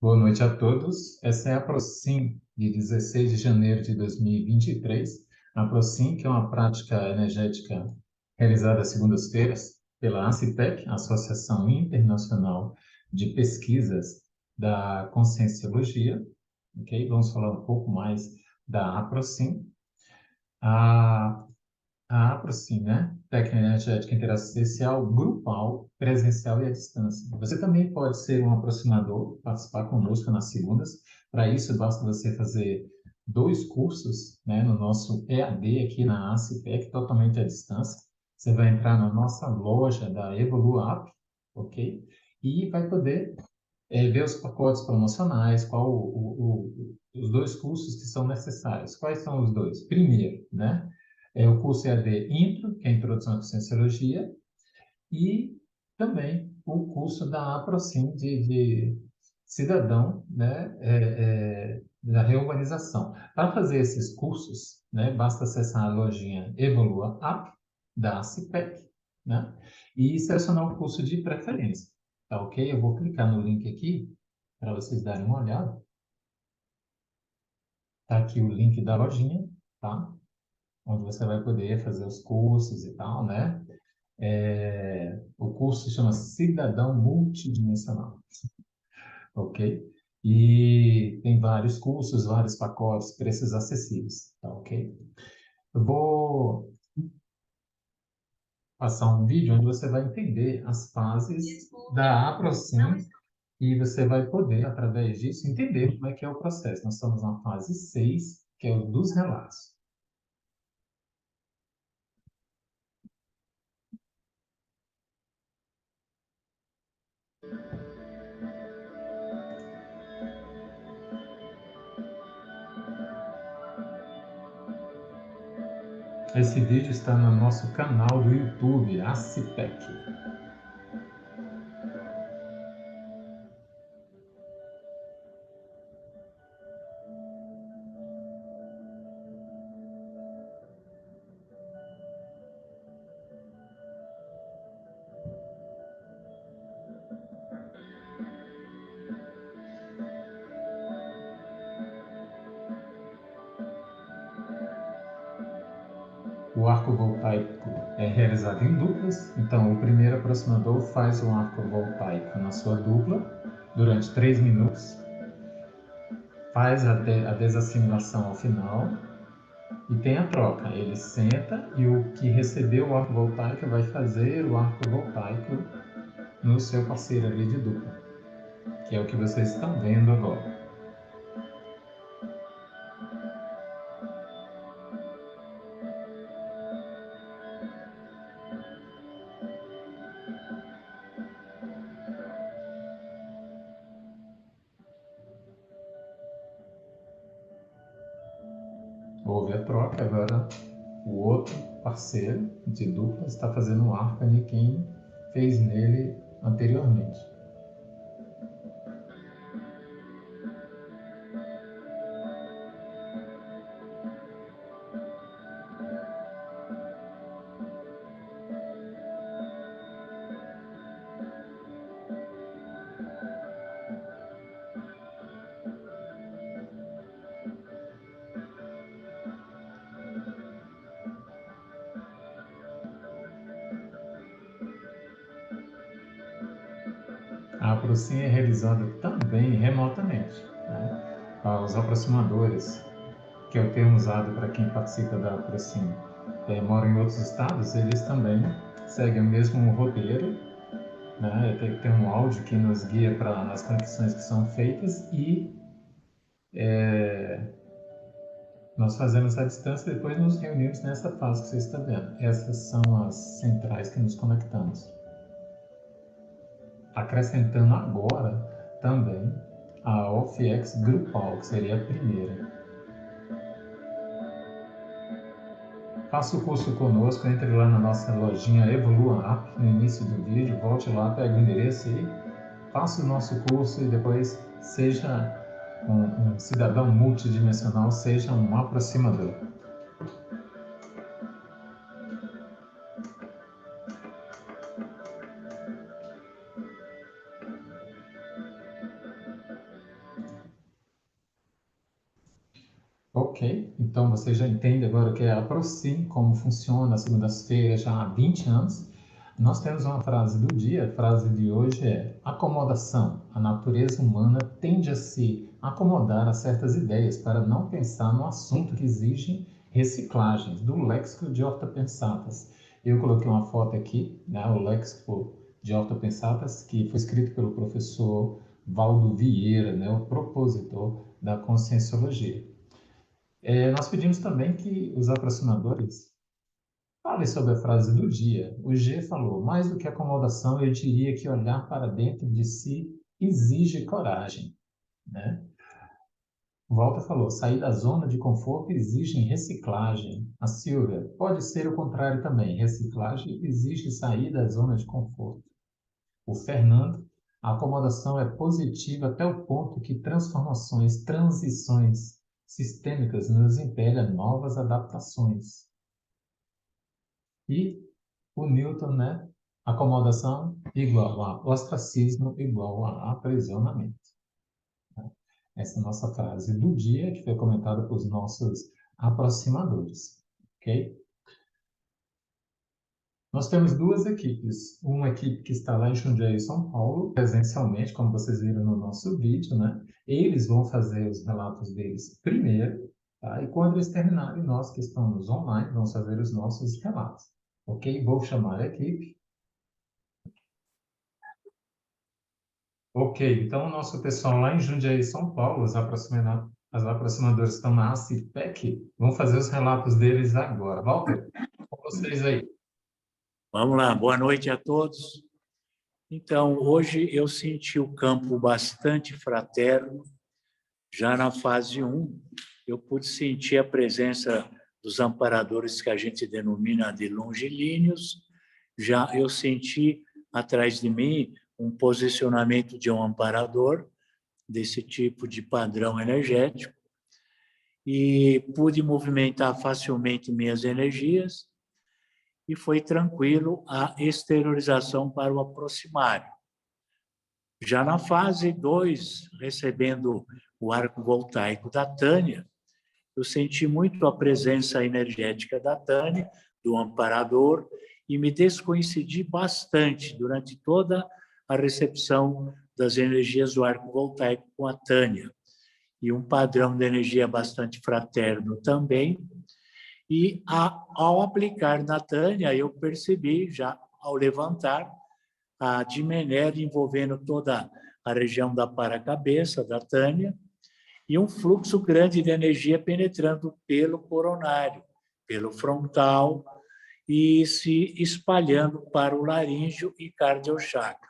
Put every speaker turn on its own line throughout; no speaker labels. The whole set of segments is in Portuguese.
Boa noite a todos. Essa é a ProSim de 16 de janeiro de 2023. A ProSim, que é uma prática energética realizada às segundas-feiras pela ACIPEC, Associação Internacional de Pesquisas da Conscienciologia. Ok? Vamos falar um pouco mais da APROSIM. A a APROSIM, né? Técnica Energética Interassistencial, grupal, presencial e à distância. Você também pode ser um aproximador, participar conosco nas segundas. Para isso, basta você fazer 2 cursos, né, no nosso EAD aqui na ACIPEC, totalmente à distância. Você vai entrar na nossa loja da Evoluap, ok? E vai poder ver os pacotes promocionais, os 2 cursos que são necessários. Quais são os dois? Primeiro, né, é o curso EAD Intro, que é a Introdução à Conscienciologia, e também o curso da APROSIM de cidadão, né, da reurbanização. Para fazer esses cursos, né, basta acessar a lojinha Evolua App da CIPEC, né, e selecionar o curso de preferência. Tá ok? Eu vou clicar no link aqui para vocês darem uma olhada. Tá aqui o link da lojinha, tá? Onde você vai poder fazer os cursos e tal, né? O curso se chama Cidadão Multidimensional, ok? E tem vários cursos, vários pacotes, preços acessíveis, tá ok? Eu vou passar um vídeo onde você vai entender as fases da APROSIM e você vai poder, através disso, entender como é que é o processo. Nós estamos na fase 6, que é o dos relatos. Esse vídeo está no nosso canal do YouTube, ACIPEC. O arco voltaico é realizado em duplas, então o primeiro aproximador faz um arco voltaico na sua dupla durante 3 minutos, faz a desassimilação ao final e tem a troca. Ele senta e o que recebeu o arco voltaico vai fazer o arco voltaico no seu parceiro ali de dupla, que é o que vocês estão vendo agora. Houve a troca, agora o outro parceiro de dupla está fazendo o arco de quem fez nele anteriormente. A APROSIM é realizada também remotamente, né? Os aproximadores, que é o termo usado para quem participa da APROSIM, moram em outros estados, eles também seguem o mesmo roteiro, né? Tem um áudio que nos guia para as conexões que são feitas e nós fazemos à distância e depois nos reunimos nessa fase que você está vendo. Essas são as centrais que nos conectamos. Acrescentando agora também a OFX grupal, que seria a primeira. Faça o curso conosco, entre lá na nossa lojinha Evolua App, no início do vídeo, volte lá, pegue o endereço e faça o nosso curso e depois seja um cidadão multidimensional, seja um aproximador. Ok, então você já entende agora o que é a ProSim, como funciona às segundas-feiras já há 20 anos. Nós temos uma frase do dia, a frase de hoje é: acomodação. A natureza humana tende a se acomodar a certas ideias para não pensar no assunto que exige reciclagens, do Léxico de Horta Pensatas. Eu coloquei uma foto aqui, né, o Léxico de Horta Pensatas, que foi escrito pelo professor Valdo Vieira, né, o propositor da Conscienciologia. Nós pedimos também que os aproximadores falem sobre a frase do dia. O G falou: mais do que acomodação, eu diria que olhar para dentro de si exige coragem, né? O Walter falou: sair da zona de conforto exige reciclagem. A Silvia: pode ser o contrário também. Reciclagem exige sair da zona de conforto. O Fernando: a acomodação é positiva até o ponto que transformações, transições sistêmicas nos impelem a novas adaptações. E o Newton, né? Acomodação igual a ostracismo igual a aprisionamento. Essa é a nossa frase do dia, que foi comentada pelos nossos aproximadores. Ok? Nós temos duas equipes. Uma equipe que está lá em Jundiaí, São Paulo, presencialmente, como vocês viram no nosso vídeo, né? Eles vão fazer os relatos deles primeiro, tá? E quando eles terminarem, nós que estamos online, vamos fazer os nossos relatos. Ok? Vou chamar a equipe. Ok, então o nosso pessoal lá em Jundiaí, São Paulo, as aproximadoras estão na ACIPEC, vão fazer os relatos deles agora. Walter, com vocês aí.
Vamos lá, boa noite a todos. Então, hoje eu senti o campo bastante fraterno. Já na fase 1, eu pude sentir a presença dos amparadores que a gente denomina de longilíneos. Já eu senti atrás de mim um posicionamento de um amparador desse tipo de padrão energético e pude movimentar facilmente minhas energias e foi tranquilo a exteriorização para o aproximário. Já na fase 2, recebendo o arco voltaico da Tânia, eu senti muito a presença energética da Tânia, do amparador, e me descoincidi bastante durante toda a recepção das energias do arco voltaico com a Tânia. E um padrão de energia bastante fraterno também. E ao aplicar na Tânia, eu percebi, já ao levantar, a dimenéria envolvendo toda a região da paracabeça, da Tânia, e um fluxo grande de energia penetrando pelo coronário, pelo frontal, e se espalhando para o laríngeo e cardiochakra.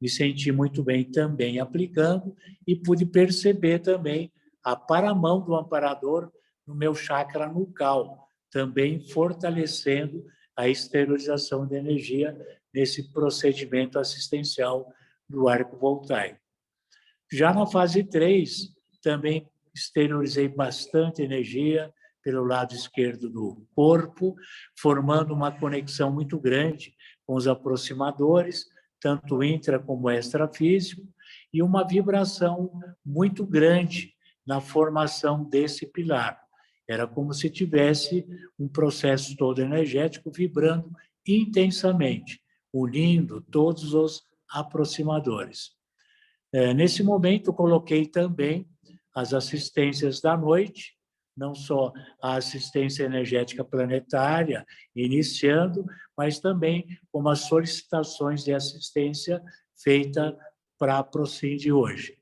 Me senti muito bem também aplicando e pude perceber também a paramão do amparador no meu chakra nucal, também fortalecendo a exteriorização de energia nesse procedimento assistencial do arco voltaico. Já na fase 3, também exteriorizei bastante energia pelo lado esquerdo do corpo, formando uma conexão muito grande com os aproximadores, tanto intra como extrafísico, e uma vibração muito grande na formação desse pilar. Era como se tivesse um processo todo energético vibrando intensamente, unindo todos os aproximadores. Nesse momento, coloquei também as assistências da noite, não só a assistência energética planetária, iniciando, mas também como as solicitações de assistência feita para a ProSim de hoje.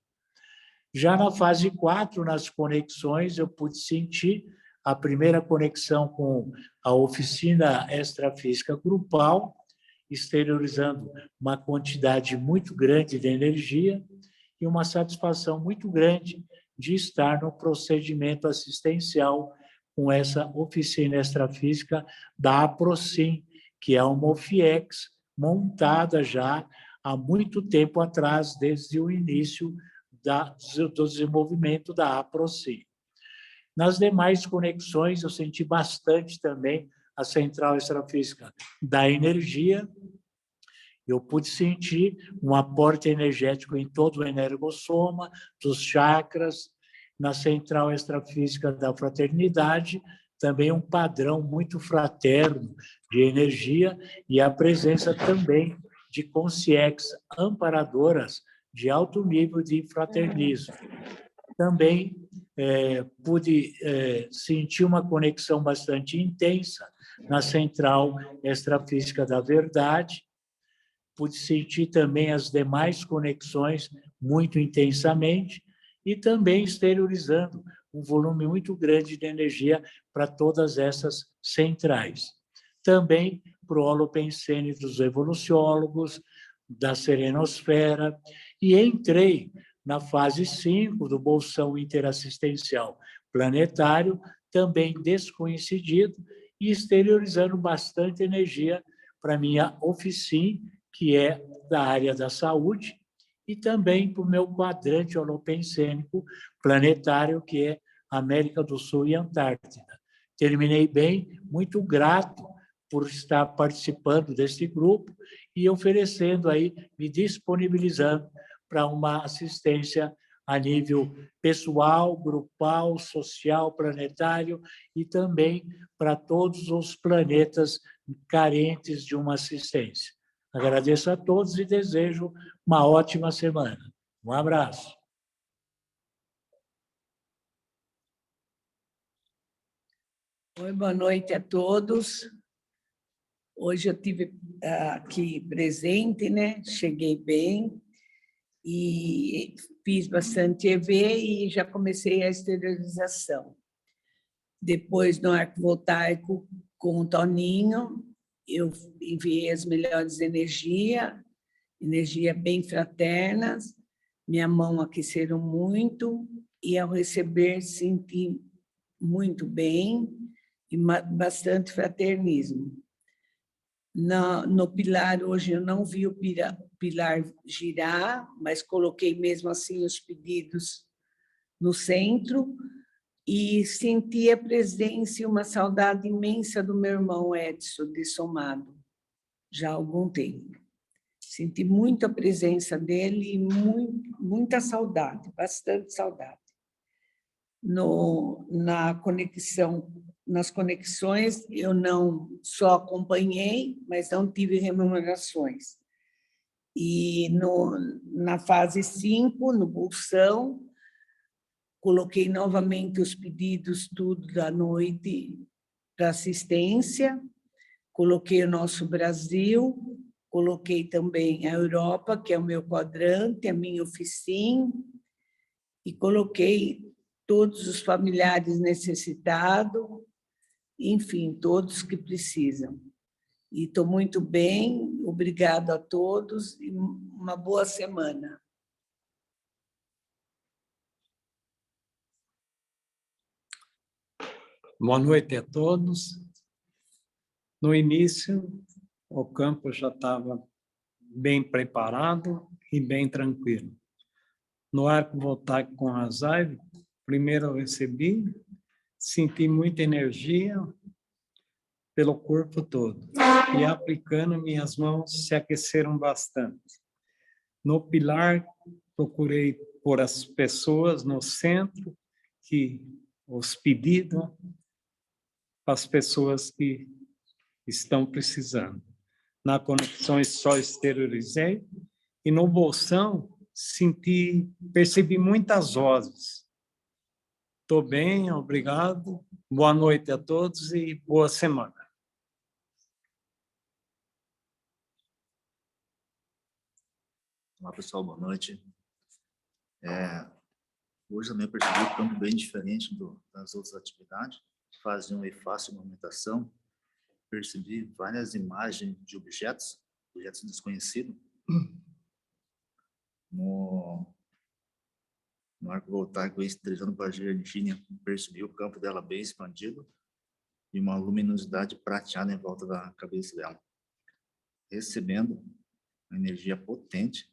Já na fase 4, nas conexões, eu pude sentir a primeira conexão com a oficina extrafísica grupal, exteriorizando uma quantidade muito grande de energia e uma satisfação muito grande de estar no procedimento assistencial com essa oficina extrafísica da APROSIM, que é uma OFIEX montada já há muito tempo atrás, desde o início do desenvolvimento da APROSIM. Nas demais conexões, eu senti bastante também a central extrafísica da energia. Eu pude sentir um aporte energético em todo o energossoma, dos chakras, na central extrafísica da fraternidade, também um padrão muito fraterno de energia e a presença também de consciências amparadoras de alto nível de fraternismo. Também pude sentir uma conexão bastante intensa na central extrafísica da verdade, pude sentir também as demais conexões muito intensamente e também exteriorizando um volume muito grande de energia para todas essas centrais. Também para o holopensene dos evoluciólogos, da serenosfera, e entrei na fase 5 do bolsão interassistencial planetário, também descoincidido, e exteriorizando bastante energia para minha oficina, que é da área da saúde, e também para o meu quadrante holopensênico planetário, que é América do Sul e Antártida. Terminei bem, muito grato por estar participando desse grupo e oferecendo aí, me disponibilizando para uma assistência a nível pessoal, grupal, social, planetário e também para todos os planetas carentes de uma assistência. Agradeço a todos e desejo uma ótima semana. Um abraço.
Oi, boa noite a todos. Hoje eu estive aqui presente, né? Cheguei bem e fiz bastante EV e já comecei a esterilização. Depois, no arco voltaico, com o Toninho, eu enviei as melhores energias bem fraternas, minha mão aqueceram muito e, ao receber, senti muito bem e bastante fraternismo. No pilar, hoje, eu não vi o pilar girar, mas coloquei mesmo assim os pedidos no centro e senti a presença e uma saudade imensa do meu irmão Edson, de Somado, já há algum tempo. Senti muita presença dele e muita saudade, bastante saudade. Nas conexões, eu não só acompanhei, mas não tive remunerações. E na fase 5, no bolsão, coloquei novamente os pedidos tudo da noite para assistência, coloquei o nosso Brasil, coloquei também a Europa, que é o meu quadrante, a minha oficina, e coloquei todos os familiares necessitados, enfim, todos que precisam. E estou muito bem, obrigado a todos e uma boa semana.
Boa noite a todos. No início, o campo já estava bem preparado e bem tranquilo. No arco voltaico com a ZAIV, primeiro eu recebi, senti muita energia pelo corpo todo. E aplicando, minhas mãos se aqueceram bastante. No pilar, procurei pôr as pessoas no centro, que os pedidos para as pessoas que estão precisando. Na conexão, só exteriorizei. E no bolsão, percebi muitas vozes. Estou bem, obrigado. Boa noite a todos e boa semana.
Olá, pessoal, boa noite. Hoje também eu percebi um campo bem diferente das outras atividades. Fazia uma fácil movimentação. Percebi várias imagens de objetos desconhecidos. No arco voltaico, estrelando para a Virgínia, percebi o campo dela bem expandido e uma luminosidade prateada em volta da cabeça dela. Recebendo uma energia potente,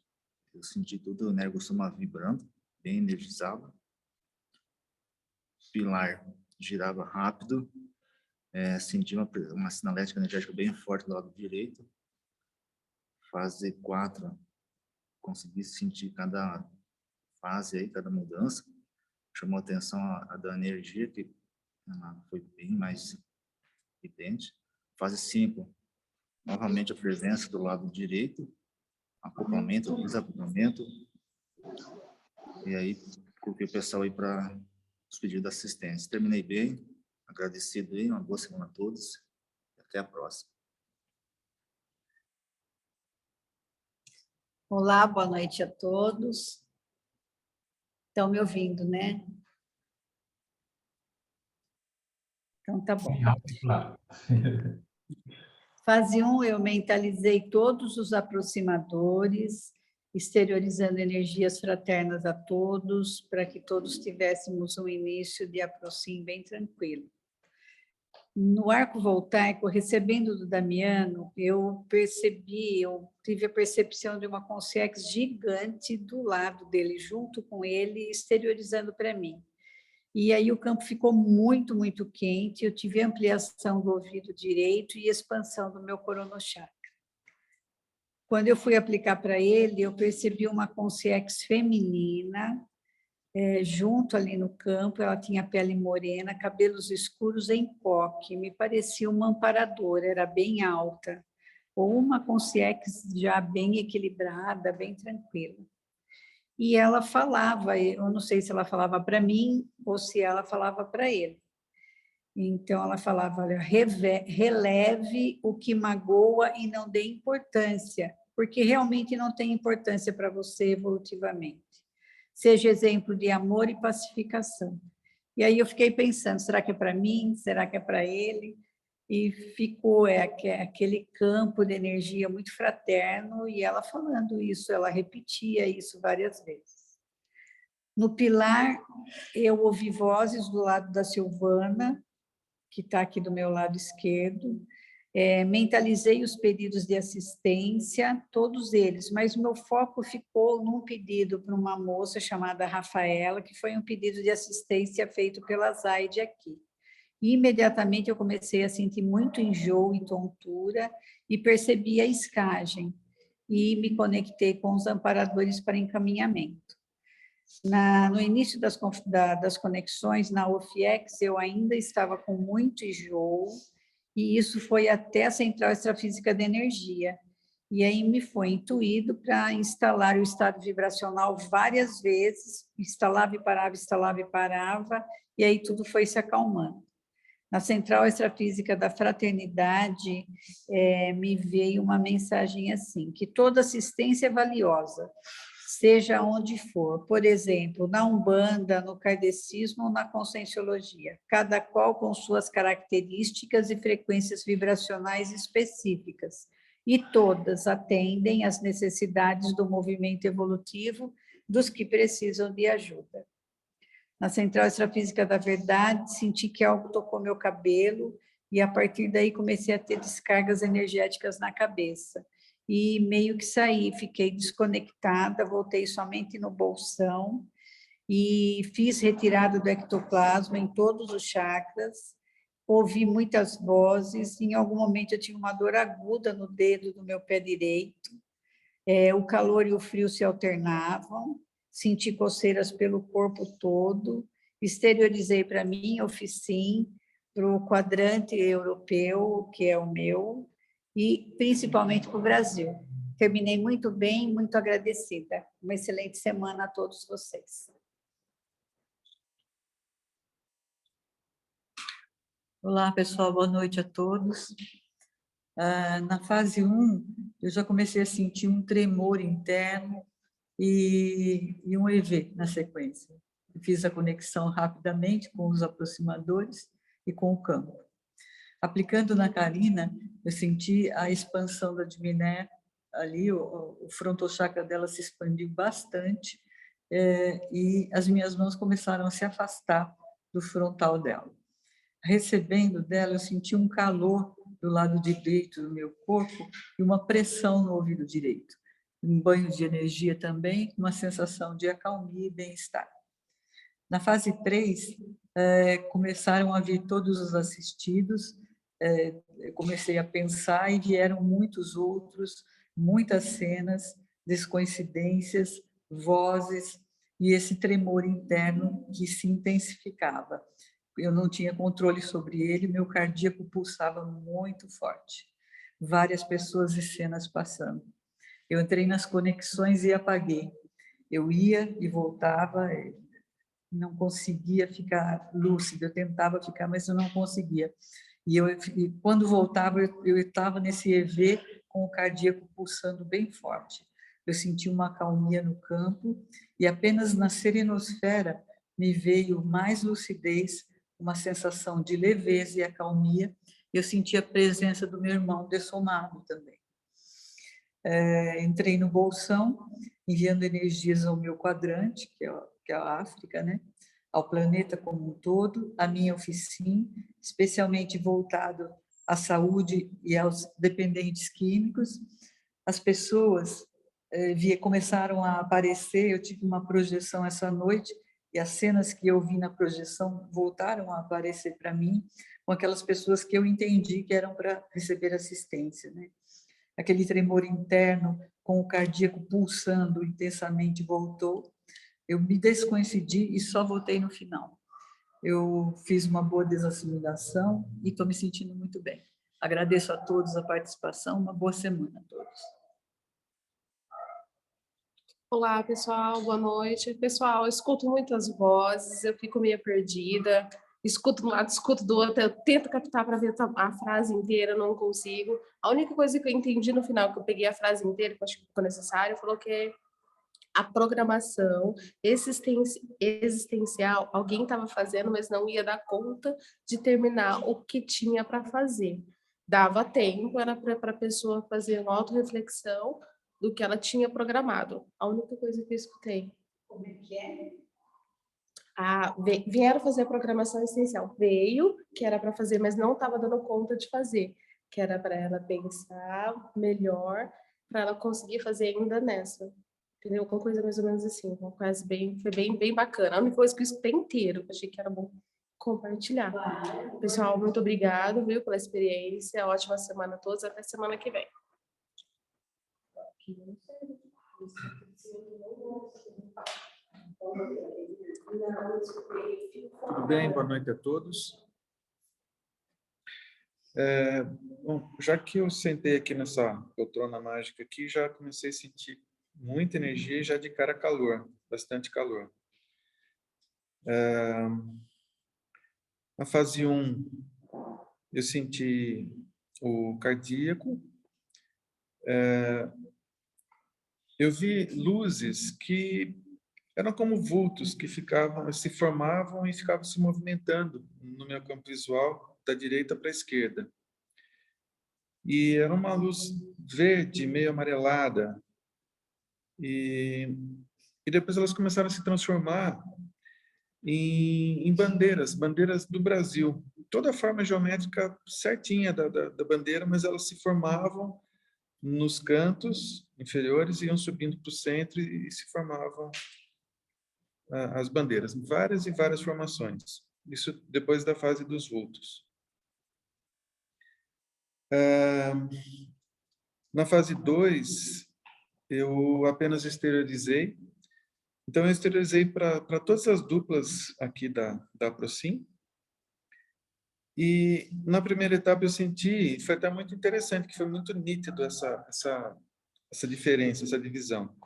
eu senti tudo o energossoma vibrando, bem energizado. O pilar girava rápido, senti uma sinalética energética bem forte do lado direito. Fase 4, consegui sentir cada fase aí, cada mudança. chamou a atenção a da energia, que ela foi bem mais evidente. Fase 5, novamente a presença do lado direito, acoplamento, desacoplamento. E aí, coloquei o pessoal aí para os pedidos de assistência. Terminei bem, agradecido aí, uma boa semana a todos. E até a próxima.
Olá, boa noite a todos. Estão me ouvindo, né? Então, tá bom.
Sim, alto e claro.
Fase 1, eu mentalizei todos os aproximadores, exteriorizando energias fraternas a todos, para que todos tivéssemos um início de aproximo bem tranquilo. No arco voltaico, recebendo do Damiano, eu tive a percepção de uma consciência gigante do lado dele, junto com ele, exteriorizando para mim. E aí o campo ficou muito, muito quente, eu tive ampliação do ouvido direito e expansão do meu coronochakra. Quando eu fui aplicar para ele, eu percebi uma consciência feminina, junto ali no campo, ela tinha pele morena, cabelos escuros em coque, me parecia uma amparadora, era bem alta, ou uma consciência já bem equilibrada, bem tranquila. E ela falava, eu não sei se ela falava para mim ou se ela falava para ele. Então, ela falava, olha, releve o que magoa e não dê importância, porque realmente não tem importância para você evolutivamente. Seja exemplo de amor e pacificação. E aí eu fiquei pensando, será que é para mim? Será que é para ele? E ficou aquele campo de energia muito fraterno, e ela falando isso, ela repetia isso várias vezes. No pilar, eu ouvi vozes do lado da Silvana, que está aqui do meu lado esquerdo, mentalizei os pedidos de assistência, todos eles, mas o meu foco ficou num pedido para uma moça chamada Rafaela, que foi um pedido de assistência feito pela Zaide aqui. E, imediatamente eu comecei a sentir muito enjoo e tontura e percebi a escagem e me conectei com os amparadores para encaminhamento. No início das conexões, na OFIEX, eu ainda estava com muito enjoo, e isso foi até a Central Extrafísica de Energia. E aí me foi intuído para instalar o estado vibracional várias vezes, instalava e parava, e aí tudo foi se acalmando. Na Central Extrafísica da Fraternidade, me veio uma mensagem assim, que toda assistência é valiosa, seja onde for, por exemplo, na Umbanda, no Kardecismo ou na Conscienciologia, cada qual com suas características e frequências vibracionais específicas, e todas atendem às necessidades do movimento evolutivo dos que precisam de ajuda. Na Central Extrafísica da Verdade, senti que algo tocou meu cabelo, e a partir daí comecei a ter descargas energéticas na cabeça. E meio que saí, fiquei desconectada, voltei somente no bolsão, e fiz retirada do ectoplasma em todos os chakras, ouvi muitas vozes, em algum momento eu tive uma dor aguda no dedo do meu pé direito, o calor e o frio se alternavam, senti coceiras pelo corpo todo, exteriorizei para mim, oficina, para o quadrante europeu, que é o meu, e principalmente para o Brasil. Terminei muito bem, muito agradecida. Uma excelente semana a todos vocês.
Olá, pessoal, boa noite a todos. Na fase 1, eu já comecei a sentir um tremor interno e um EV na sequência. Fiz a conexão rapidamente com os aproximadores e com o campo. Aplicando na Karina, eu senti a expansão da Diminé, ali o frontochakra dela se expandiu bastante, e as minhas mãos começaram a se afastar do frontal dela. Recebendo dela, eu senti um calor do lado direito do meu corpo e uma pressão no ouvido direito. Um banho de energia também, uma sensação de acalmia e bem-estar. Na fase 3, começaram a vir todos os assistidos, eu comecei a pensar e vieram muitos outros, muitas cenas, descoincidências, vozes, e esse tremor interno que se intensificava. Eu não tinha controle sobre ele, meu cardíaco pulsava muito forte. Várias pessoas e cenas passando. Eu entrei nas conexões e apaguei. Eu ia e voltava, não conseguia ficar lúcida. Eu tentava ficar, mas eu não conseguia. E quando voltava, eu estava nesse EV com o cardíaco pulsando bem forte. Eu senti uma acalmia no campo e apenas na serenosfera me veio mais lucidez, uma sensação de leveza e acalmia. Eu senti a presença do meu irmão dessomado também. Entrei no bolsão, enviando energias ao meu quadrante, que é a África, né? Ao planeta como um todo, à minha oficina, especialmente voltado à saúde e aos dependentes químicos. As pessoas começaram a aparecer, eu tive uma projeção essa noite, e as cenas que eu vi na projeção voltaram a aparecer para mim, com aquelas pessoas que eu entendi que eram para receber assistência, né? Aquele tremor interno, com o cardíaco pulsando intensamente, voltou. Eu me descoincidi e só voltei no final. Eu fiz uma boa desassimilação e estou me sentindo muito bem. Agradeço a todos a participação, uma boa semana a todos.
Olá, pessoal, boa noite. Pessoal, eu escuto muitas vozes, eu fico meio perdida, escuto de um lado, escuto do outro, eu tento captar para ver a frase inteira, não consigo. A única coisa que eu entendi no final, que eu peguei a frase inteira, que eu acho que ficou necessário, falou que a programação existencial, alguém estava fazendo, mas não ia dar conta de terminar o que tinha para fazer. Dava tempo, era para a pessoa fazer uma autorreflexão do que ela tinha programado. A única coisa que eu escutei.
Como é que é?
Vieram fazer a programação existencial. Veio, que era para fazer, mas não estava dando conta de fazer. Que era para ela pensar melhor, para ela conseguir fazer ainda nessa. Entendeu? Alguma coisa mais ou menos assim. Uma coisa foi bem bacana. A única coisa que eu escutei inteiro, que achei que era bom compartilhar. Pessoal, muito obrigado, viu, pela experiência. Ótima semana a todos. Até semana que vem.
Tudo bem, boa noite a todos. Bom, já que eu sentei aqui nessa poltrona mágica aqui, já comecei a sentir muita energia e já de cara calor, bastante calor. Na fase 1, eu senti o cardíaco. Eu vi luzes que eram como vultos que se formavam e ficavam se movimentando no meu campo visual, da direita para a esquerda. E era uma luz verde, meio amarelada. E depois elas começaram a se transformar em bandeiras do Brasil. Toda a forma geométrica certinha da bandeira, mas elas se formavam nos cantos inferiores, iam subindo para o centro e se formavam as bandeiras, várias e várias formações. Isso depois da fase dos vultos. Na fase 2, eu apenas exteriorizei. Então, eu exteriorizei para todas as duplas aqui da Procim. E na primeira etapa eu senti, foi até muito interessante, que foi muito nítido essa diferença, essa divisão.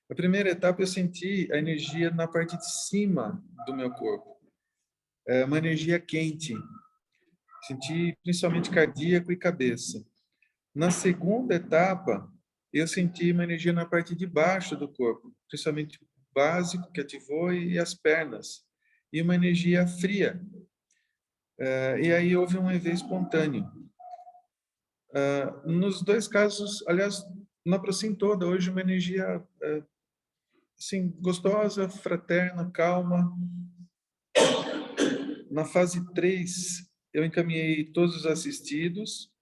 Na primeira etapa eu senti a energia na parte de cima do meu corpo. Uma energia quente. Senti principalmente cardíaco e cabeça. Na segunda etapa, eu senti uma energia na parte de baixo do corpo, principalmente o básico que ativou e as pernas. E uma energia fria. E aí houve um EV espontâneo. Nos dois casos, aliás, na Procim toda, hoje uma energia assim, gostosa, fraterna, calma. Na fase 3, eu encaminhei todos os assistidos,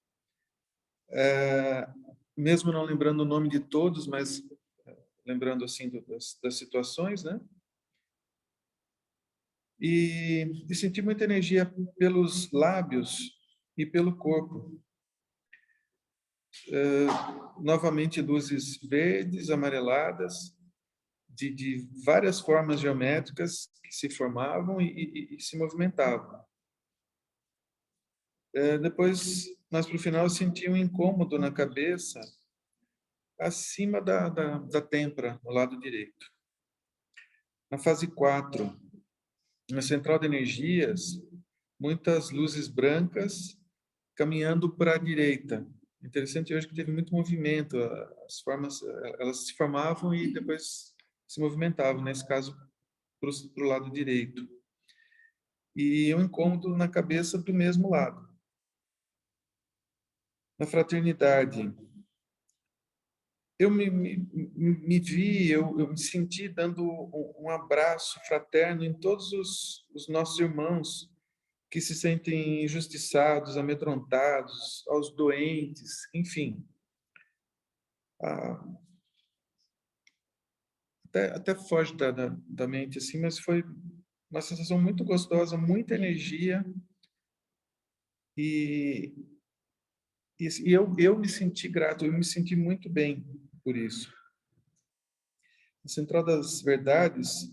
mesmo não lembrando o nome de todos, mas lembrando assim das situações, né? E senti muita energia pelos lábios e pelo corpo. Novamente luzes verdes, amareladas, de várias formas geométricas que se formavam e se movimentavam. Depois, mais para o final, eu senti um incômodo na cabeça, acima da têmpora, no lado direito. Na fase 4, na central de energias, muitas luzes brancas caminhando para a direita. Interessante hoje que teve muito movimento, as formas, elas se formavam e depois se movimentavam, nesse caso, para o lado direito. E um incômodo na cabeça do mesmo lado. Na fraternidade, eu me vi, eu me senti dando um abraço fraterno em todos os nossos irmãos que se sentem injustiçados, amedrontados, aos doentes, enfim. Até foge da mente, assim, mas foi uma sensação muito gostosa, muita energia, e eu me senti grato, eu me senti muito bem por isso. Na Central das Verdades,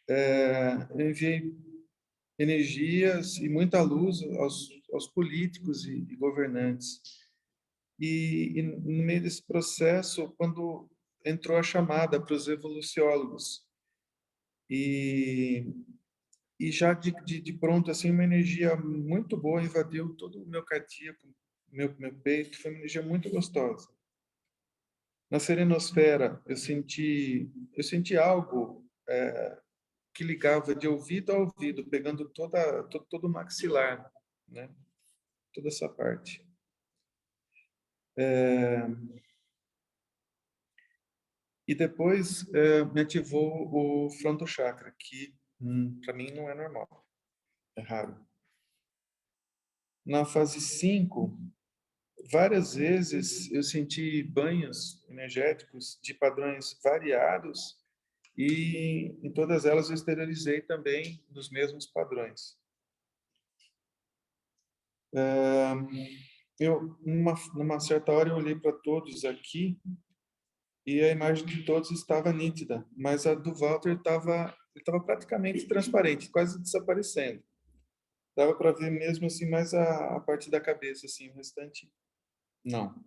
eu enviei energias e muita luz aos políticos e governantes. E no meio desse processo, quando entrou a chamada para os evoluciólogos, e já de pronto, assim, uma energia muito boa invadiu todo o meu cardíaco, meu peito, foi uma energia muito gostosa. Na serenosfera, eu senti algo que ligava de ouvido a ouvido, pegando todo o maxilar, né? Toda essa parte. E depois me ativou o frontochakra, que para mim não é normal, é raro. Na fase 5, várias vezes eu senti banhos energéticos de padrões variados, e em todas elas eu exteriorizei também nos mesmos padrões. Numa certa hora eu olhei para todos aqui e a imagem de todos estava nítida, mas a do Walter estava praticamente transparente, quase desaparecendo. Dava para ver mesmo assim mais a parte da cabeça, assim, o restante não.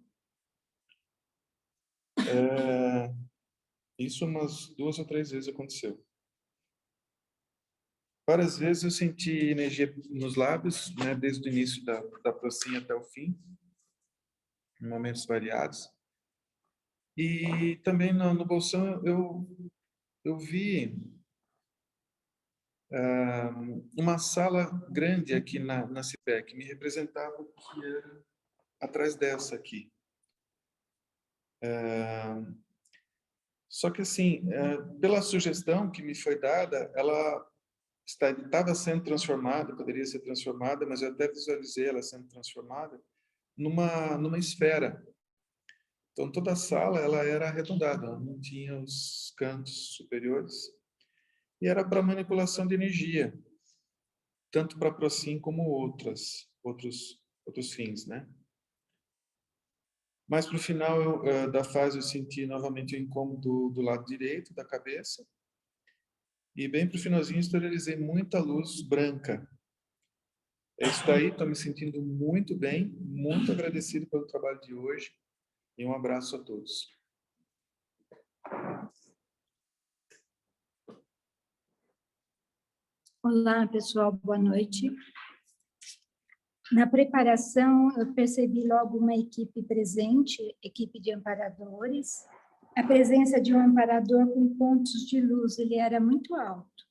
Isso umas 2 ou 3 vezes aconteceu. Várias vezes eu senti energia nos lábios, né, desde o início da procinha até o fim, em momentos variados. E também no bolsão eu vi uma sala grande aqui na CIPEC, me representava o que era atrás dessa aqui. Só que assim, pela sugestão que me foi dada, ela estava sendo transformada, poderia ser transformada, mas eu até visualizei ela sendo transformada numa esfera. Então toda a sala ela era arredondada, ela não tinha os cantos superiores, e era para manipulação de energia, tanto para Procin como outros fins, né? Mas para o final da fase eu senti novamente o incômodo do lado direito da cabeça, e bem para o finalzinho exteriorizei muita luz branca. É isso daí, estou me sentindo muito bem, muito agradecido pelo trabalho de hoje, e um abraço a todos.
Olá, pessoal, boa noite. Na preparação, eu percebi logo uma equipe presente, equipe de amparadores. A presença de um amparador com pontos de luz, ele era muito alto.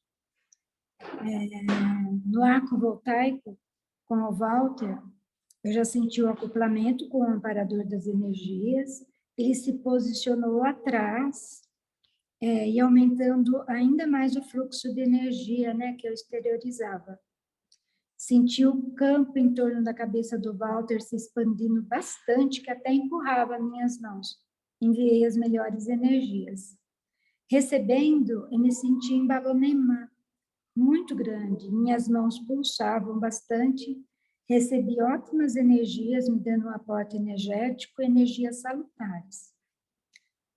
No arco voltaico, com o Walter, eu já senti o acoplamento com o amparador das energias, ele se posicionou atrás, e aumentando ainda mais o fluxo de energia, né, que eu exteriorizava. Senti o campo em torno da cabeça do Walter se expandindo bastante, que até empurrava minhas mãos. Enviei as melhores energias. Recebendo, eu me senti em balonemã, muito grande. Minhas mãos pulsavam bastante. Recebi ótimas energias, me dando um aporte energético, energias salutares.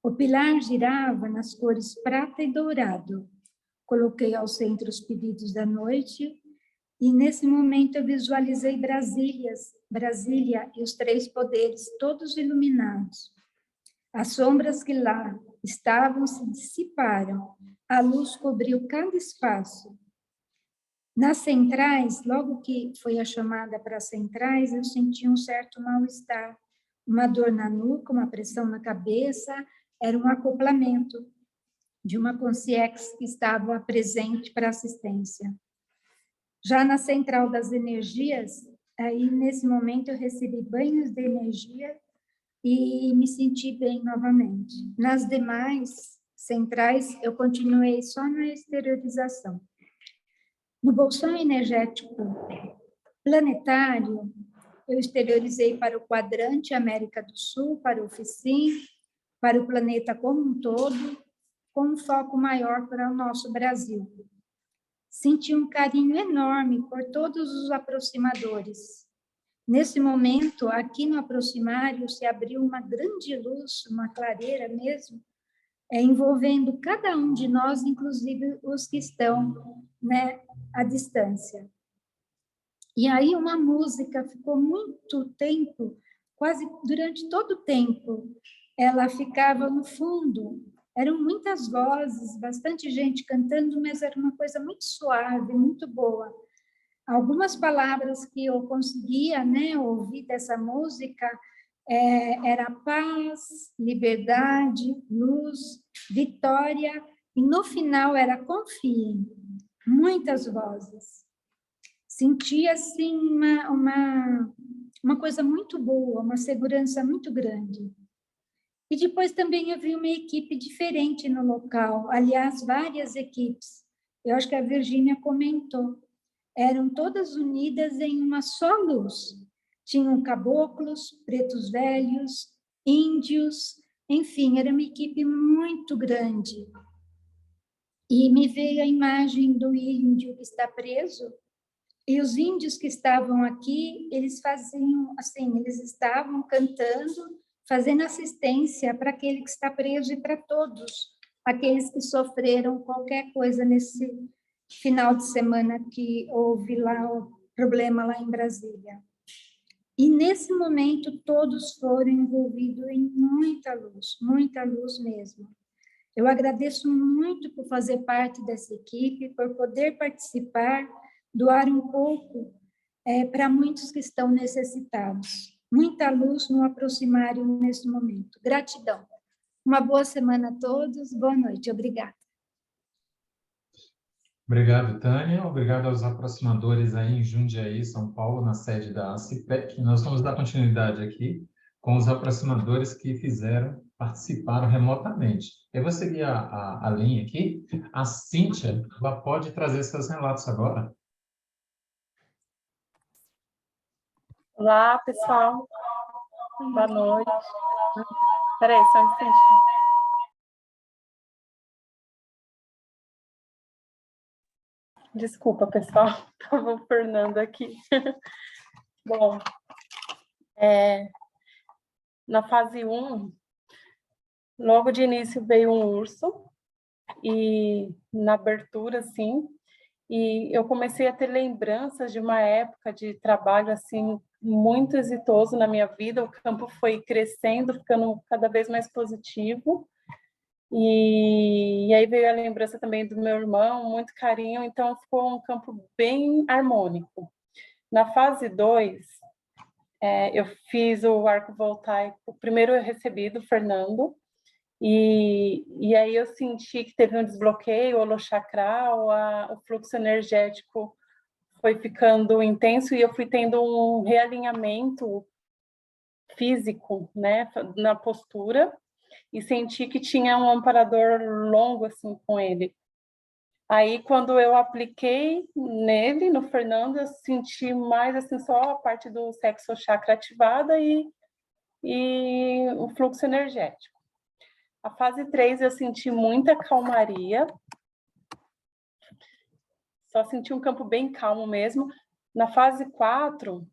O pilar girava nas cores prata e dourado. Coloquei ao centro os pedidos da noite e, nesse momento, eu visualizei Brasília e os 3 poderes, todos iluminados. As sombras que lá estavam se dissiparam, a luz cobriu cada espaço. Nas centrais, logo que foi a chamada para as centrais, eu senti um certo mal-estar, uma dor na nuca, uma pressão na cabeça, era um acoplamento de uma consciência que estava presente para assistência. Já na central das energias, aí nesse momento eu recebi banhos de energia e me senti bem novamente. Nas demais centrais, eu continuei só na exteriorização. No bolsão energético planetário, eu exteriorizei para o quadrante América do Sul, para o FICIM, para o planeta como um todo, com um foco maior para o nosso Brasil. Senti um carinho enorme por todos os aproximadores. Nesse momento, aqui no aproximário, se abriu uma grande luz, uma clareira mesmo, envolvendo cada um de nós, inclusive os que estão, né, à distância. E aí uma música ficou muito tempo, quase durante todo o tempo, ela ficava no fundo. Eram muitas vozes, bastante gente cantando, mas era uma coisa muito suave, muito boa. Algumas palavras que eu conseguia, né, ouvir dessa música era paz, liberdade, luz, vitória, e no final era confiem. Muitas vozes. Senti, assim, uma coisa muito boa, uma segurança muito grande. E depois também eu vi uma equipe diferente no local, aliás, várias equipes. Eu acho que a Virgínia comentou. Eram todas unidas em uma só luz. Tinham caboclos, pretos velhos, índios, enfim, era uma equipe muito grande. E me veio a imagem do índio que está preso, e os índios que estavam aqui, eles faziam assim, eles estavam cantando, fazendo assistência para aquele que está preso e para todos aqueles que sofreram qualquer coisa nesse final de semana que houve lá o problema lá em Brasília. E nesse momento todos foram envolvidos em muita luz mesmo. Eu agradeço muito por fazer parte dessa equipe, por poder participar, doar um pouco para muitos que estão necessitados. Muita luz no aproximário nesse momento. Gratidão. Uma boa semana a todos. Boa noite. Obrigada.
Obrigado, Tânia. Obrigado aos aproximadores aí em Jundiaí, São Paulo, na sede da ACIPEC. Nós vamos dar continuidade aqui com os aproximadores que participaram remotamente. Eu vou seguir a linha aqui. A Cíntia, ela pode trazer seus relatos agora.
Olá, pessoal. Boa noite. Espera aí, só um instante. Desculpa, pessoal. Estava o Fernando aqui. Bom, na fase 1, logo de início veio um urso, e na abertura, assim, e eu comecei a ter lembranças de uma época de trabalho, assim, muito exitoso na minha vida. O campo foi crescendo, ficando cada vez mais positivo. E aí veio a lembrança também do meu irmão, muito carinho, então ficou um campo bem harmônico. Na fase 2, eu fiz o arco voltaico, primeiro eu recebi do Fernando, e aí eu senti que teve um desbloqueio holochacral, o fluxo energético foi ficando intenso e eu fui tendo um realinhamento físico, né, na postura, e senti que tinha um amparador longo assim com ele. Aí quando eu apliquei nele, no Fernando, eu senti mais assim só a parte do sexo chakra ativada e o fluxo energético. A fase 3 eu senti muita calmaria, só senti um campo bem calmo mesmo. Na fase 4,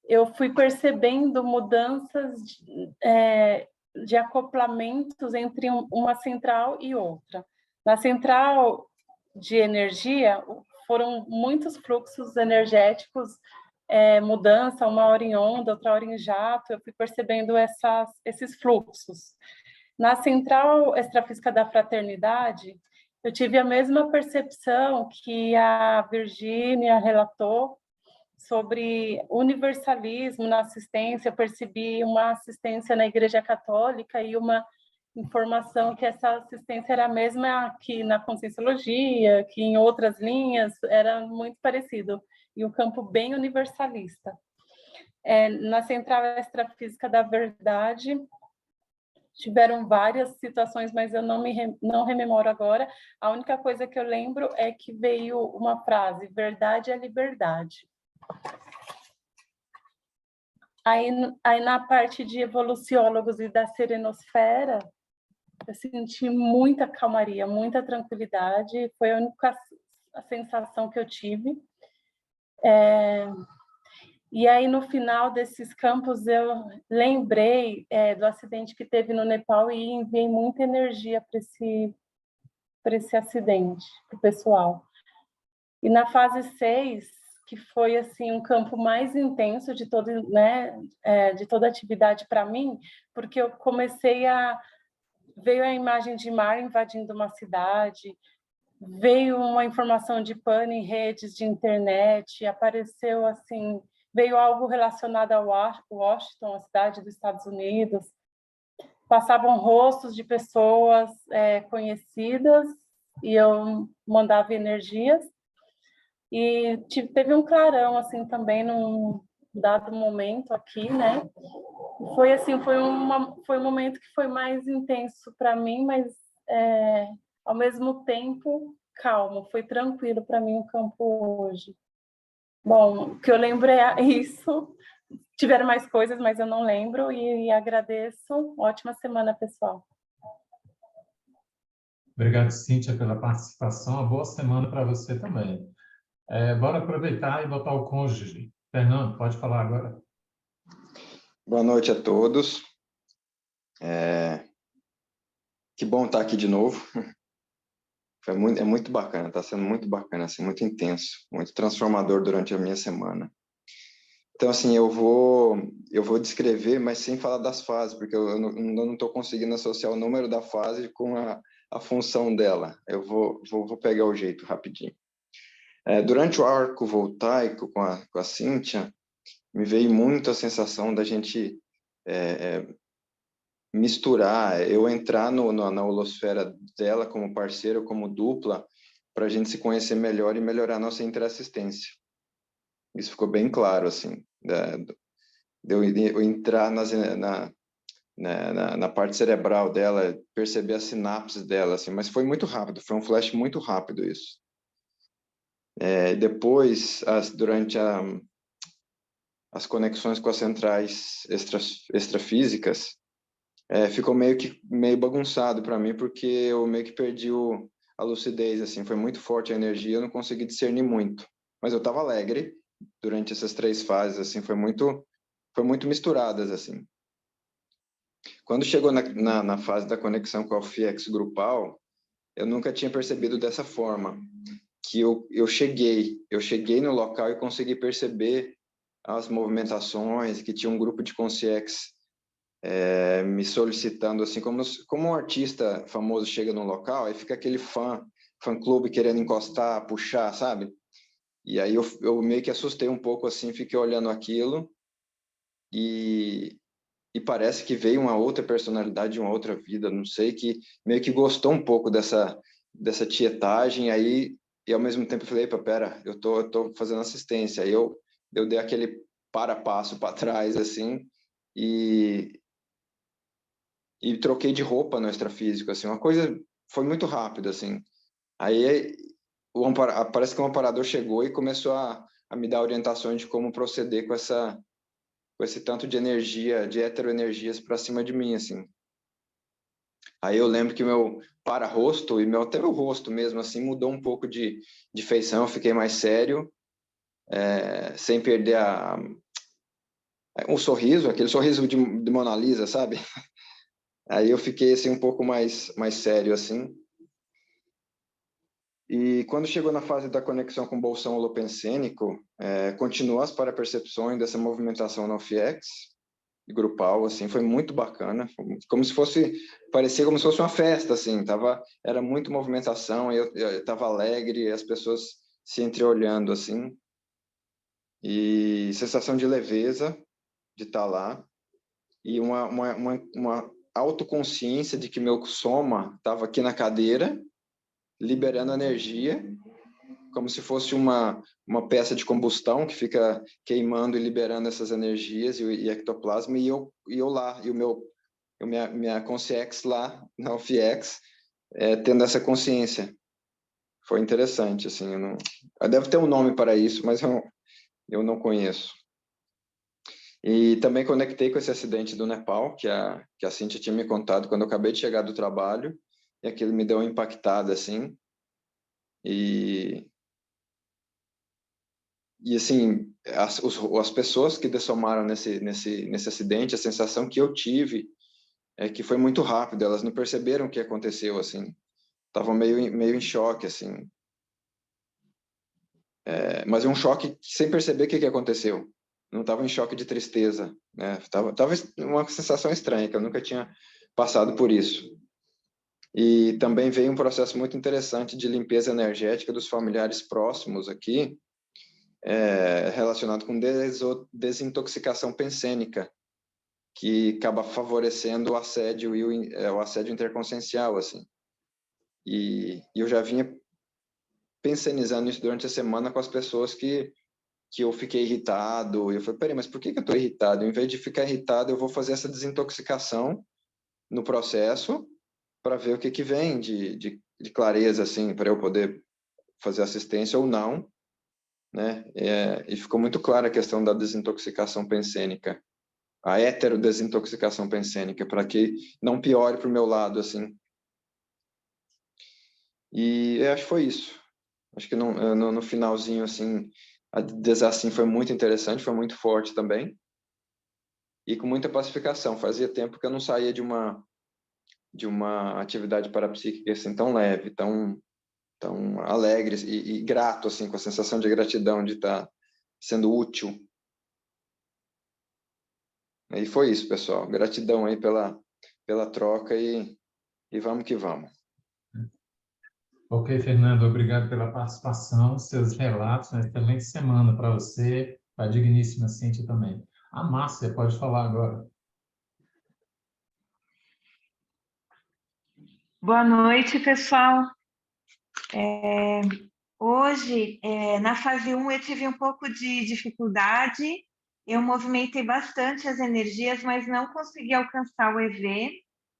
eu fui percebendo mudanças de acoplamentos entre uma central e outra. Na central de energia, foram muitos fluxos energéticos, mudança, uma hora em onda, outra hora em jato, eu fui percebendo esses fluxos. Na central extrafísica da fraternidade, eu tive a mesma percepção que a Virgínia relatou sobre universalismo na assistência. Eu percebi uma assistência na Igreja Católica e uma informação que essa assistência era a mesma que na Conscienciologia, que em outras linhas, era muito parecido, e um campo bem universalista. Na Central Extrafísica da Verdade, tiveram várias situações, mas eu não rememoro agora. A única coisa que eu lembro é que veio uma frase: verdade é liberdade. Aí na parte de evoluciólogos e da serenosfera, eu senti muita calmaria, muita tranquilidade, foi a única sensação que eu tive. E aí, no final desses campos, eu lembrei do acidente que teve no Nepal e enviei muita energia para esse acidente, para o pessoal. E na fase 6, que foi assim um campo mais intenso de toda a atividade para mim, porque eu comecei veio a imagem de mar invadindo uma cidade, veio uma informação de pane em redes de internet, apareceu assim, veio algo relacionado a Washington, a cidade dos Estados Unidos, passavam rostos de pessoas conhecidas e eu mandava energias, e teve um clarão assim também num dado momento aqui, né? Foi assim, foi um momento que foi mais intenso para mim, mas ao mesmo tempo calmo, foi tranquilo para mim o campo hoje. Bom, o que eu lembro é isso. Tiveram mais coisas, mas eu não lembro, e agradeço. Ótima semana, pessoal.
Obrigado, Cíntia, pela participação. Uma boa semana para você também. Bora aproveitar e botar o cônjuge. Fernando, pode falar agora.
Boa noite a todos. Que bom estar aqui de novo. É muito bacana, está sendo muito bacana, assim, muito intenso, muito transformador durante a minha semana. Então, assim, eu vou descrever, mas sem falar das fases, porque eu não estou conseguindo associar o número da fase com a função dela. Eu vou pegar o jeito rapidinho. Durante o arco voltaico com a Cíntia, me veio muito a sensação da gente misturar, eu entrar na holosfera dela como parceiro, como dupla, para a gente se conhecer melhor e melhorar a nossa interassistência. Isso ficou bem claro, assim, de eu entrar na parte cerebral dela, perceber as sinapses dela, assim, mas foi muito rápido, foi um flash muito rápido isso. Depois, durante as conexões com as centrais extrafísicas, ficou meio bagunçado para mim, porque eu meio que perdi a lucidez, assim, foi muito forte a energia, eu não consegui discernir muito, mas eu estava alegre durante essas 3 fases, assim, foi muito misturadas, assim. Quando chegou na fase da conexão com a FIEX grupal, eu nunca tinha percebido dessa forma, que eu cheguei no local e consegui perceber as movimentações, que tinha um grupo de consciex me solicitando, assim, como um artista famoso chega num local, aí fica aquele fã-clube querendo encostar, puxar, sabe? E aí eu meio que assustei um pouco, assim, fiquei olhando aquilo e parece que veio uma outra personalidade de uma outra vida, não sei, que meio que gostou um pouco dessa tietagem, aí, e ao mesmo tempo eu falei, pera, eu tô fazendo assistência, aí eu dei aquele passo para trás, assim, e troquei de roupa no extrafísico, assim, uma coisa foi muito rápida, assim. Aí parece que um amparador chegou e começou a me dar orientações de como proceder com esse tanto de energia, de heteroenergias para cima de mim, assim. Aí eu lembro que meu para-rosto e até meu rosto mesmo, assim, mudou um pouco de feição, eu fiquei mais sério, sem perder um sorriso, aquele sorriso de Mona Lisa, sabe? Aí eu fiquei assim um pouco mais sério assim. E quando chegou na fase da conexão com o bolsão holopensênico, continuou as parapercepções dessa movimentação no FX, grupal, assim, foi muito bacana, como se fosse, parecia como se fosse uma festa, assim, era muito movimentação, eu estava alegre, as pessoas se entreolhando, assim, e sensação de leveza de estar lá, e uma autoconsciência de que meu soma estava aqui na cadeira, liberando energia, como se fosse uma peça de combustão que fica queimando e liberando essas energias e ectoplasma, e eu lá, e minha consciência lá, na UFX, tendo essa consciência. Foi interessante, assim, deve ter um nome para isso, mas eu não conheço. E também conectei com esse acidente do Nepal, que a Cíntia tinha me contado quando eu acabei de chegar do trabalho, e aquilo me deu uma impactada, assim, e assim, as pessoas que dessomaram nesse acidente, a sensação que eu tive é que foi muito rápido, elas não perceberam o que aconteceu, assim, estavam meio em choque, assim, mas é um choque sem perceber o que aconteceu, não estava em choque de tristeza, né, tava uma sensação estranha, que eu nunca tinha passado por isso. E também veio um processo muito interessante de limpeza energética dos familiares próximos aqui, relacionado com desintoxicação pensênica, que acaba favorecendo o assédio o assédio interconsciencial, assim. E eu já vinha pensenizando isso durante a semana com as pessoas que eu fiquei irritado. E eu falei, peraí, mas por que eu estou irritado? Em vez de ficar irritado, eu vou fazer essa desintoxicação no processo para ver o que vem de clareza, assim, para eu poder fazer assistência ou não, né? E ficou muito clara a questão da desintoxicação pensênica, a heterodesintoxicação pensênica, para que não piore para o meu lado, assim. E eu acho que foi isso. Acho que no finalzinho, assim, a desassim foi muito interessante, foi muito forte também, e com muita pacificação. Fazia tempo que eu não saía de uma atividade parapsíquica assim tão leve, tão alegre e grato, assim, com a sensação de gratidão de estar sendo útil. E foi isso, pessoal. Gratidão aí pela troca e vamos que vamos.
Ok, Fernando, obrigado pela participação, seus relatos, uma excelente semana para você, para a digníssima Cíntia também. A Márcia pode falar agora.
Boa noite, pessoal. Hoje, na fase 1, eu tive um pouco de dificuldade, eu movimentei bastante as energias, mas não consegui alcançar o EV,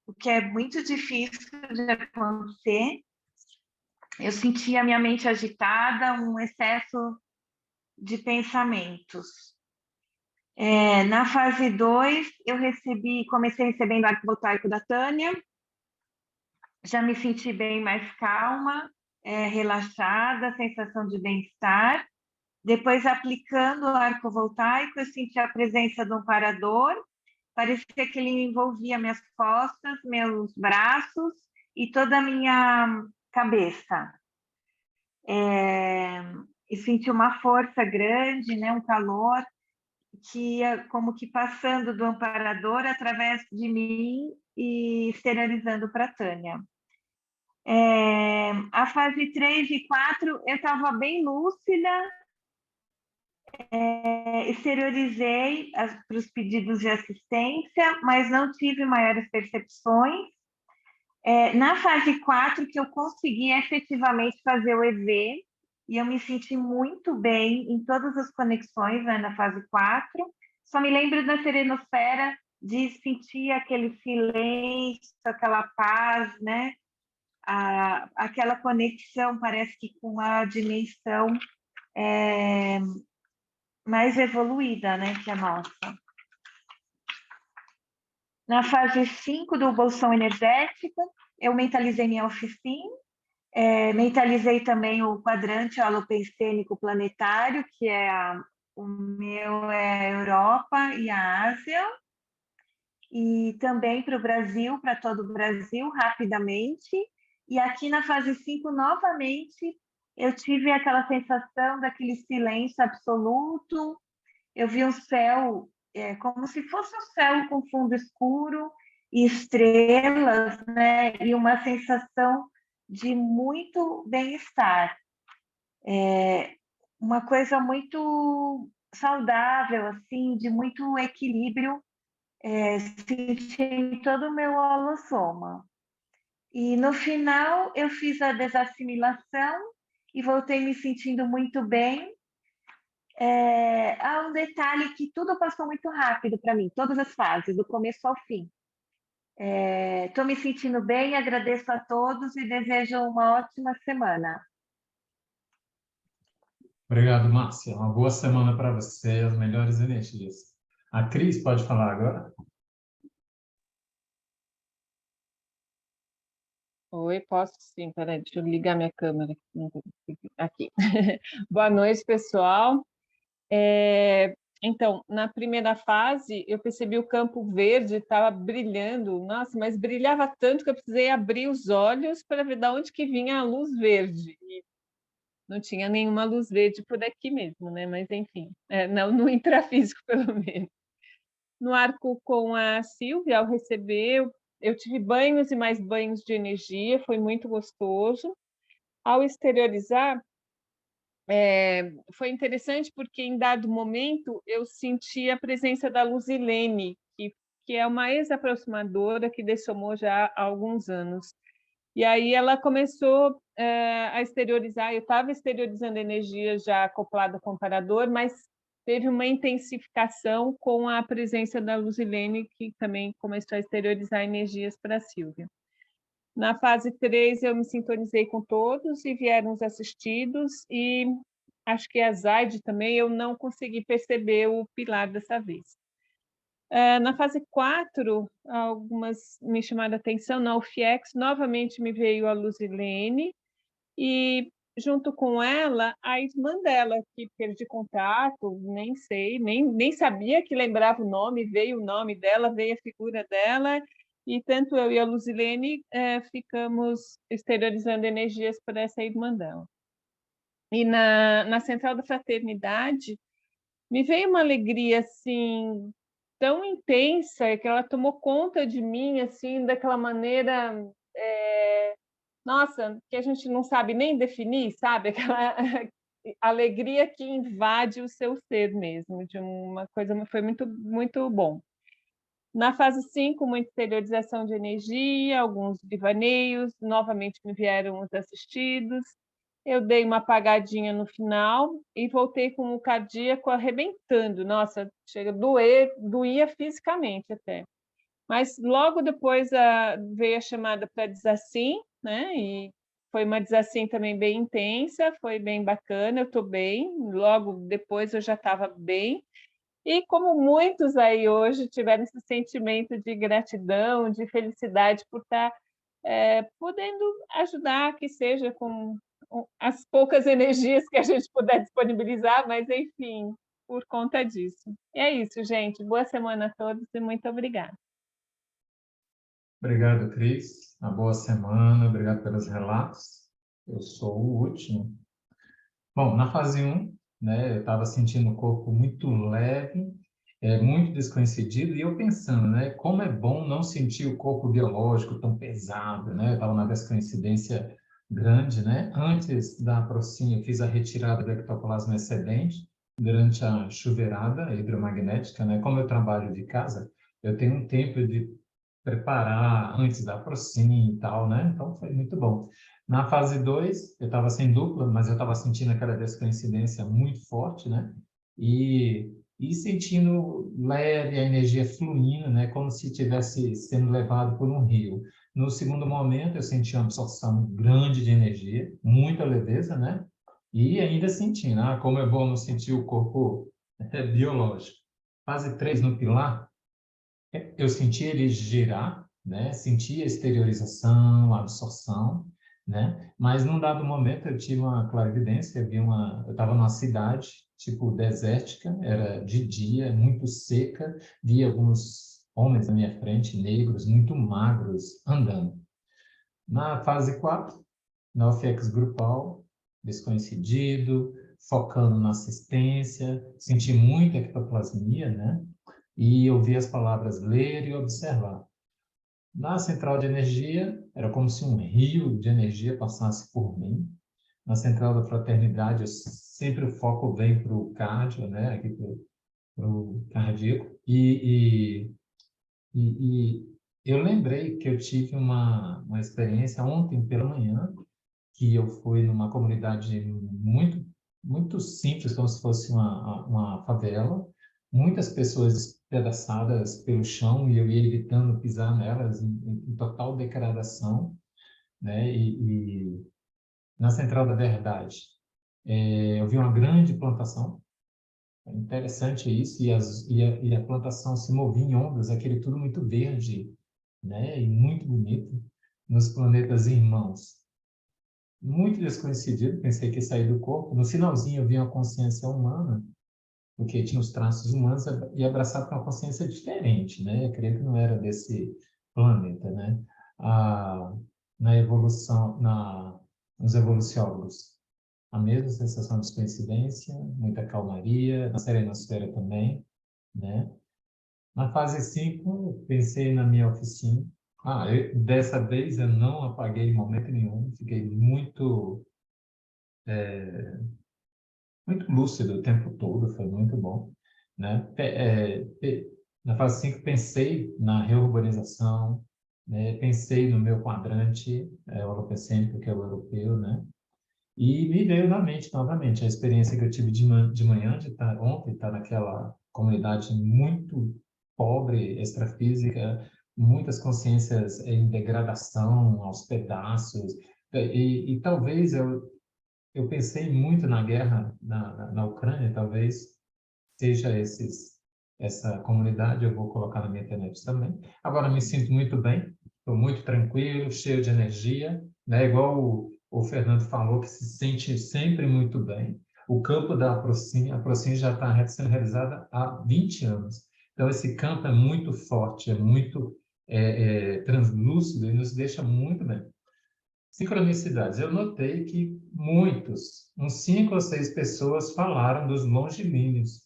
o que é muito difícil de acontecer. Eu senti a minha mente agitada, um excesso de pensamentos. Na fase 2, eu comecei recebendo arco voltaico da Tânia, já me senti bem mais calma, relaxada, sensação de bem-estar. Depois, aplicando o arco voltaico, eu senti a presença do amparador, parecia que ele envolvia minhas costas, meus braços e toda a minha cabeça. E senti uma força grande, né, um calor, que ia como que passando do amparador através de mim e exteriorizando para a Tânia. A fase 3 e 4, eu estava bem lúcida, exteriorizei para os pedidos de assistência, mas não tive maiores percepções. Na fase 4, que eu consegui efetivamente fazer o EV, e eu me senti muito bem em todas as conexões, né, na fase 4. Só me lembro da serenosfera, de sentir aquele silêncio, aquela paz, né? Aquela conexão, parece que com a dimensão mais evoluída, né, que a nossa. Na fase 5 do bolsão energético, eu mentalizei minha oficina, mentalizei também o quadrante holopensênico planetário, que o meu é a Europa e a Ásia, e também para o Brasil, para todo o Brasil, rapidamente. E aqui na fase 5, novamente, eu tive aquela sensação daquele silêncio absoluto. Eu vi um céu como se fosse um céu com fundo escuro e estrelas, né? E uma sensação de muito bem-estar. Uma coisa muito saudável, assim, de muito equilíbrio, senti em todo o meu holossoma. E no final eu fiz a desassimilação e voltei me sentindo muito bem. Há um detalhe que tudo passou muito rápido para mim, todas as fases, do começo ao fim. Estou me sentindo bem, agradeço a todos e desejo uma ótima semana.
Obrigado, Márcia. Uma boa semana para você, as melhores energias. A Cris pode falar agora?
Oi, posso sim, peraí, deixa eu ligar minha câmera aqui. Boa noite, pessoal. Então, na primeira fase, eu percebi o campo verde estava brilhando, nossa, mas brilhava tanto que eu precisei abrir os olhos para ver de onde que vinha a luz verde. E não tinha nenhuma luz verde por aqui mesmo, né? Mas, enfim, não, no intrafísico, pelo menos. No arco com a Silvia, ao receber, eu tive banhos e mais banhos de energia, foi muito gostoso. Ao exteriorizar, foi interessante porque, em dado momento, eu senti a presença da Luzilene, que é uma ex-aproximadora que dessomou já há alguns anos. E aí ela começou a exteriorizar, eu estava exteriorizando energia já acoplada com o comparador, mas teve uma intensificação com a presença da Luzilene, que também começou a exteriorizar energias para a Silvia. Na fase 3, eu me sintonizei com todos e vieram os assistidos, e acho que a Zaide também, eu não consegui perceber o pilar dessa vez. Na fase 4, algumas me chamaram a atenção, na UFIEX, novamente me veio a Luzilene, e junto com ela, a irmã dela, que perdi contato, nem sei, nem sabia que lembrava o nome, veio o nome dela, veio a figura dela, e tanto eu e a Luzilene ficamos exteriorizando energias para essa irmã dela. E na Central da Fraternidade, me veio uma alegria, assim, tão intensa, que ela tomou conta de mim, assim, daquela maneira, nossa, que a gente não sabe nem definir, sabe? Aquela alegria que invade o seu ser mesmo, de uma coisa, foi muito, muito bom. Na fase 5, uma exteriorização de energia, alguns divaneios, novamente me vieram os assistidos. Eu dei uma apagadinha no final e voltei com o cardíaco arrebentando. Nossa, chega a doer, doía fisicamente até. Mas logo depois veio a chamada para desassim, né? E foi uma desassim também bem intensa, foi bem bacana, eu estou bem. Logo depois eu já estava bem. E como muitos aí hoje tiveram esse sentimento de gratidão, de felicidade por estar podendo ajudar, que seja com as poucas energias que a gente puder disponibilizar, mas, enfim, por conta disso. E é isso, gente. Boa semana a todos e muito obrigada.
Obrigado, Cris. Uma boa semana, obrigado pelos relatos. Eu sou o último. Bom, na fase 1, né, eu estava sentindo o corpo muito leve, muito desconhecido, e eu pensando, né, como é bom não sentir o corpo biológico tão pesado, né? Eu estava na descoincidência grande, né? Antes da Procin, eu fiz a retirada do ectoplasma excedente durante a chuveirada hidromagnética, né? Como eu trabalho de casa, eu tenho um tempo de preparar antes da Procin e tal, né? Então foi muito bom. Na fase 2, eu estava sem dupla, mas eu estava sentindo aquela descoincidência muito forte, né? E sentindo leve, a energia fluindo, né? Como se estivesse sendo levado por um rio. No segundo momento, eu senti uma absorção grande de energia, muita leveza, né? E ainda sentindo, como é bom não sentir o corpo biológico. Fase 3, no pilar, eu senti ele girar, né? Senti a exteriorização, a absorção, né? Mas num dado momento eu tive uma clarividência, eu estava numa cidade tipo desértica, era de dia, muito seca, vi alguns homens na minha frente, negros, muito magros, andando. Na fase 4, na UFX grupal, desconhecido, focando na assistência, senti muita ectoplasmia, né? E ouvi as palavras ler e observar. Na central de energia, era como se um rio de energia passasse por mim. Na central da fraternidade, sempre o foco vem para o cardio, né? Aqui para o cardíaco. E eu lembrei que eu tive uma experiência ontem pela manhã, que eu fui numa comunidade muito simples, como se fosse uma favela, muitas pessoas despedaçadas pelo chão e eu ia evitando pisar nelas em total degradação, né? E na Central da Verdade, eu vi uma grande plantação. É interessante isso, e a plantação se movia em ondas, aquele tudo muito verde, né? E muito bonito, nos planetas irmãos. Muito desconhecido, pensei que ia sair do corpo. No finalzinho eu vi uma consciência humana, porque tinha os traços humanos, e abraçado com uma consciência diferente, né? Eu creio que não era desse planeta, né? Na evolução, nos evoluciólogos, a mesma sensação de coincidência, muita calmaria, na serenosfera também, né? Na fase 5, pensei na minha oficina. Dessa vez eu não apaguei em momento nenhum, fiquei muito lúcido o tempo todo, foi muito bom, né? Na fase 5 pensei na reurbanização, né? Pensei no meu quadrante holopecêntrico, que é o europeu, né? E me veio na mente novamente a experiência que eu tive de manhã, ontem, estar naquela comunidade muito pobre, extrafísica, muitas consciências em degradação, aos pedaços, e talvez eu pensei muito na guerra na Ucrânia, talvez seja essa comunidade, eu vou colocar na minha internet também. Agora me sinto muito bem, estou muito tranquilo, cheio de energia, né? Igual o Fernando falou, que se sente sempre muito bem. O campo da Aprocin já está sendo realizada há 20 anos. Então, esse campo é muito forte, é muito translúcido e nos deixa muito bem. Sincronicidades. Eu notei que uns 5 ou 6 pessoas falaram dos longilíneos,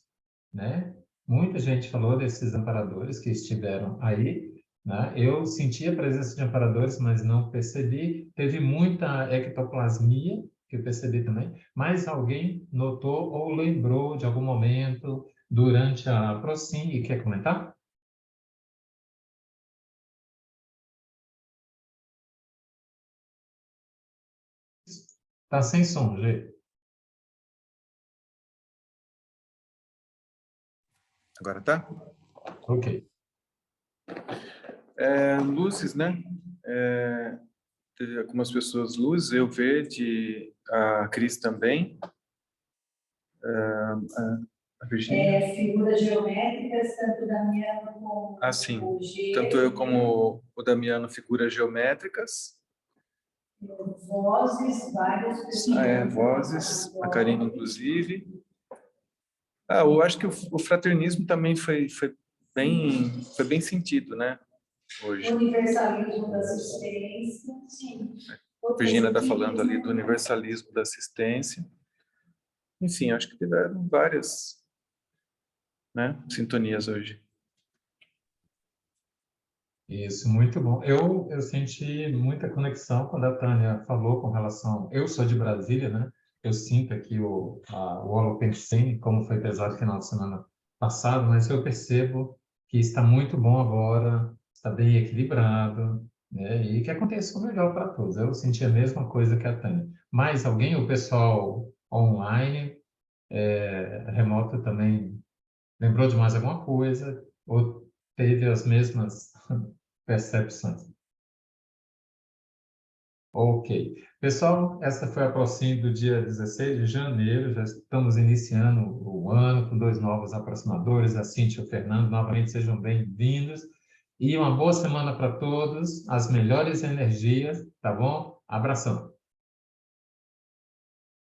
né? Muita gente falou desses amparadores que estiveram aí, né? Eu senti a presença de amparadores, mas não percebi. Teve muita ectoplasmia, que eu percebi também, mas alguém notou ou lembrou de algum momento durante a Procin e quer comentar? Tá sem som, Gê.
Agora tá?
Ok.
Luzes, né? Teve algumas pessoas luzes, eu verde, a Cris também. A Virgínia.
Figuras geométricas, tanto Damiano como
sim.
o G.
Tanto eu como o Damiano, figuras geométricas.
Vozes, várias pessoas.
Vozes, a Karina, inclusive. Eu acho que o fraternismo também foi bem sentido, né? Hoje.
Universalismo da assistência. Sim.
A Virgínia está falando ali do universalismo da assistência. Enfim, acho que tiveram várias, né, sintonias hoje.
Isso, muito bom. Eu senti muita conexão quando a Tânia falou com relação... Eu sou de Brasília, né? Eu sinto aqui o Holopensene, como foi pesado no final de semana passado, mas eu percebo que está muito bom agora, está bem equilibrado, né? E que aconteça o melhor para todos. Eu senti a mesma coisa que a Tânia. Mais alguém, o pessoal online, remoto também, lembrou de mais alguma coisa? Ou teve as mesmas percepções? Ok. Pessoal, essa foi a Procin do dia 16 de janeiro. Já estamos iniciando o ano com 2 novos aproximadores, a Cíntia e o Fernando. Novamente, sejam bem-vindos. E uma boa semana para todos. As melhores energias, tá bom? Abração.